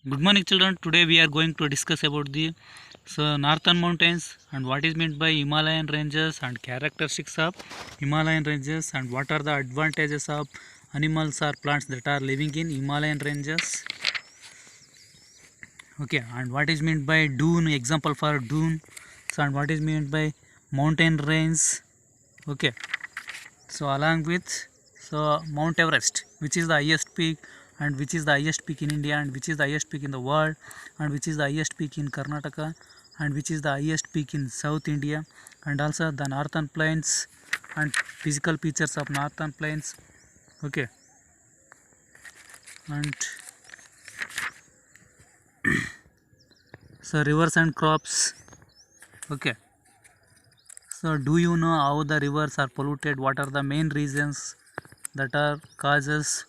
Good morning, children. Today we are going to discuss about the northern mountains and what is meant by Himalayan ranges and characteristics of Himalayan ranges and what are the advantages of animals or plants that are living in Himalayan ranges. Okay, and what is meant by dune, example for dune, and what is meant by mountain range. Okay, so along with Mount Everest, which is the highest peak and which is the highest peak in India and which is the highest peak in the world and which is the highest peak in Karnataka and which is the highest peak in South India, and also the northern plains and physical features of northern plains. Okay, and so rivers and crops. Okay, so do you know how the rivers are polluted? What are the main reasons that are causes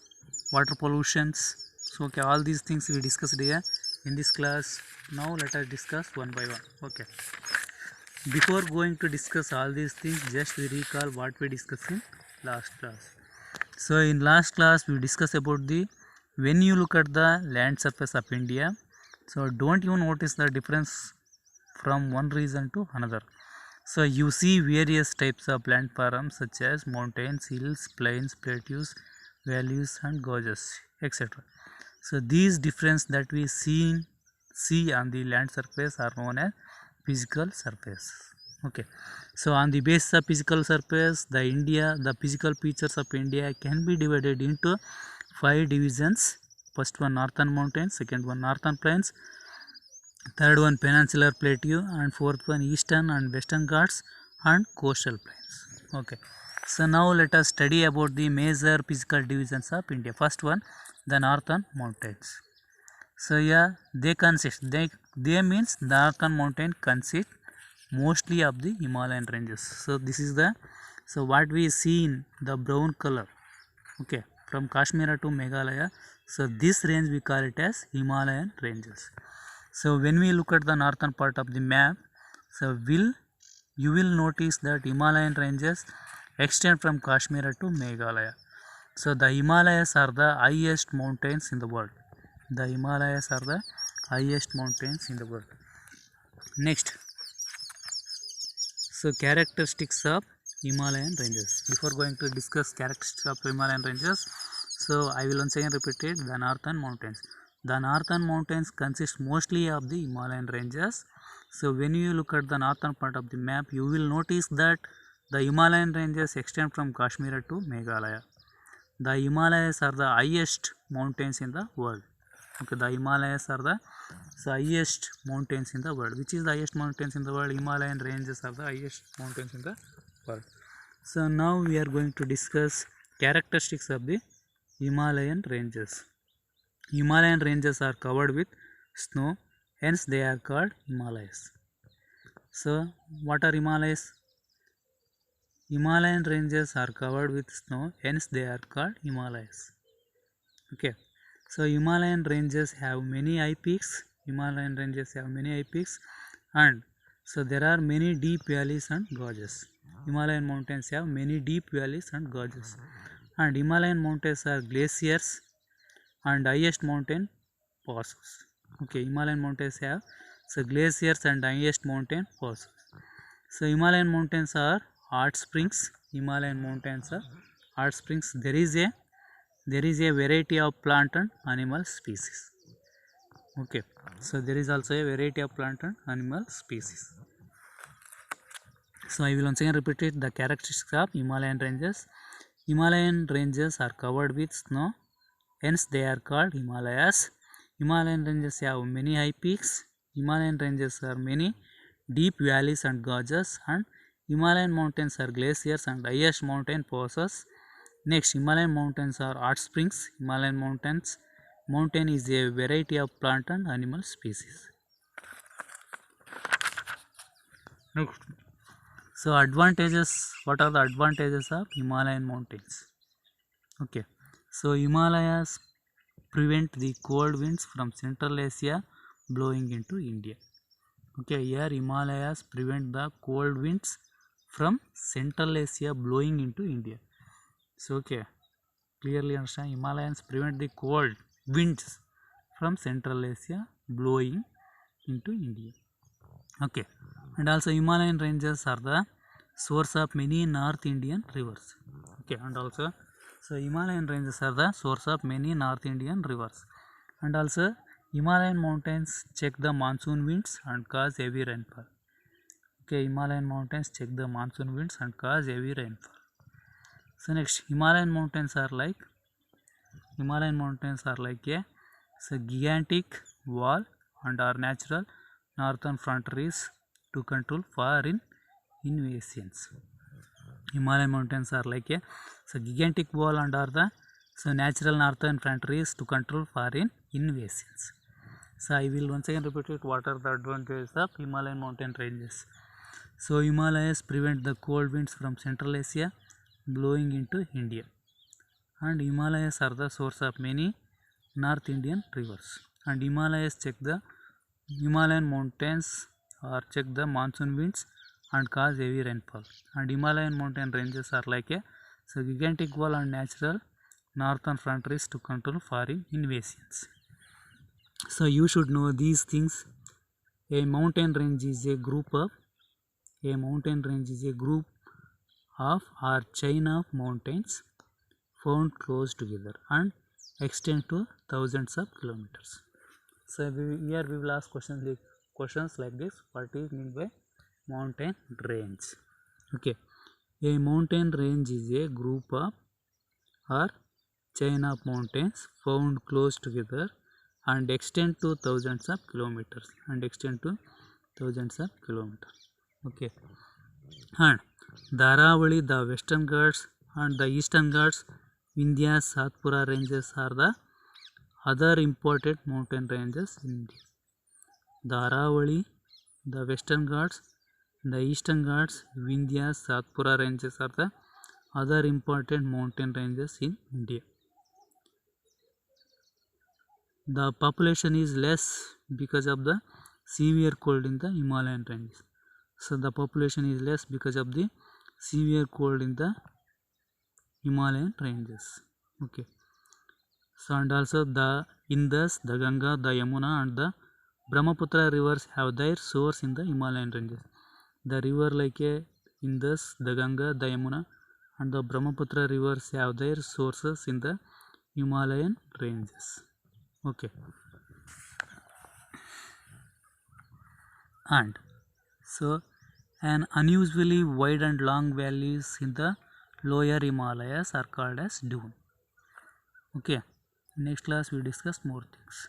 water pollutions? So okay, all these things we discussed here in this class. Now let us discuss one by one. Okay, before going to discuss all these things, just we recall what we discussed in last class. So in last class we discussed about the when you look at the land surface of India, so don't you notice the difference from one region to another. So you see various types of landforms such as mountains, hills, plains, plateaus, valleys and gorges, etc. So these difference that we see on the land surface are known as physical surface. Okay, so on the basis of physical surface, the physical features of India can be divided into 5 divisions. First one northern mountains, second one northern plains, third one peninsular plateau, and fourth one eastern and western Ghats and coastal plains. Okay, so now let us study about the major physical divisions of India. First one, the northern mountains. So yeah, they means the northern mountain consist mostly of the Himalayan ranges. So this is the what we see in the brown color. Okay, from Kashmir to Meghalaya. So this range we call it as Himalayan ranges. So when we look at the northern part of the map, so you will notice that Himalayan ranges extend from Kashmir to Meghalaya. So the Himalayas are the highest mountains in the world. The Himalayas are the highest mountains in the world. Next, so characteristics of Himalayan ranges. Before going to discuss characteristics of Himalayan ranges, so I will once again repeat it, the northern mountains. The northern mountains consist mostly of the Himalayan ranges. So when you look at the northern part of the map, you will notice that the Himalayan ranges extend from Kashmir to Meghalaya. The Himalayas are the highest mountains in the world. Okay, the Himalayas are the highest mountains in the world. Which is the highest mountains in the world? Himalayan ranges are the highest mountains in the world. So now we are going to discuss characteristics of the Himalayan ranges. Himalayan ranges are covered with snow, hence they are called Himalayas. So what are Himalayas? Himalayan ranges are covered with snow, hence they are called Himalayas. Okay, so Himalayan ranges have many high peaks. Himalayan ranges have many high peaks, and so there are many deep valleys and gorges. Himalayan mountains have many deep valleys and gorges, and Himalayan mountains are glaciers and highest mountain passes. Okay, Himalayan mountains have glaciers and highest mountain passes. So Himalayan mountains are hot springs. Himalayan mountains are hot springs. There is a variety of plant and animal species. Okay, so there is also a variety of plant and animal species. So I will once again repeat it, the characteristics of Himalayan ranges. Himalayan ranges are covered with snow, hence they are called Himalayas. Himalayan ranges have many high peaks. Himalayan ranges are many deep valleys and gorges, and Himalayan mountains are glaciers and highest mountain passes. Next, Himalayan mountains are hot springs. Himalayan mountain is a variety of plant and animal species. Next. So advantages, what are the advantages of Himalayan mountains? Okay, so Himalayas prevent the cold winds from Central Asia blowing into India. Okay, here Himalayas prevent the cold winds from Central Asia blowing into India. So okay, clearly understand, Himalayas prevent the cold winds from Central Asia blowing into India. Okay, and also Himalayan ranges are the source of many North Indian rivers. Okay, and also so Himalayan ranges are the source of many North Indian rivers, and also Himalayan mountains check the monsoon winds and cause heavy rainfall. Okay, Himalayan mountains check the monsoon winds and cause heavy rainfall. So next, Himalayan mountains are like a gigantic wall and are natural northern frontiers to control foreign invasions. Himalayan mountains are like a gigantic wall and are the natural northern frontiers to control foreign invasions. So I will once again repeat it. What are the advantages of Himalayan mountain ranges? So Himalayas prevent the cold winds from Central Asia blowing into India, and Himalayas are the source of many North Indian rivers. And Himalayas check the Himalayan mountains or check the monsoon winds and cause heavy rainfall. And Himalayan mountain ranges are like a gigantic wall and natural northern frontiers to control foreign invasions. So you should know these things. A mountain range is a group of or chain of mountains found close together and extend to thousands of kilometers. So here we will ask questions like this. What is meant by mountain range? Okay, a mountain range is a group of or chain of mountains found close together and extend to thousands of kilometers. Okay, and the Aravalli, the Western Ghats and the Eastern Ghats, Vindhya, Satpura ranges are the other important mountain ranges in India. The Aravalli, the Western Ghats, the Eastern Ghats, Vindhya, Satpura ranges are the other important mountain ranges in India. The population is less because of the severe cold in the Himalayan ranges. So the population is less because of the severe cold in the Himalayan ranges. Okay. So and also the Indus, the Ganga, the Yamuna and the Brahmaputra rivers have their source in the Himalayan ranges. The river like a Indus, the Ganga, the Yamuna and the Brahmaputra rivers have their sources in the Himalayan ranges. Okay. And so an unusually wide and long valleys in the lower Himalayas are called as dune. Okay, next class we discuss more things.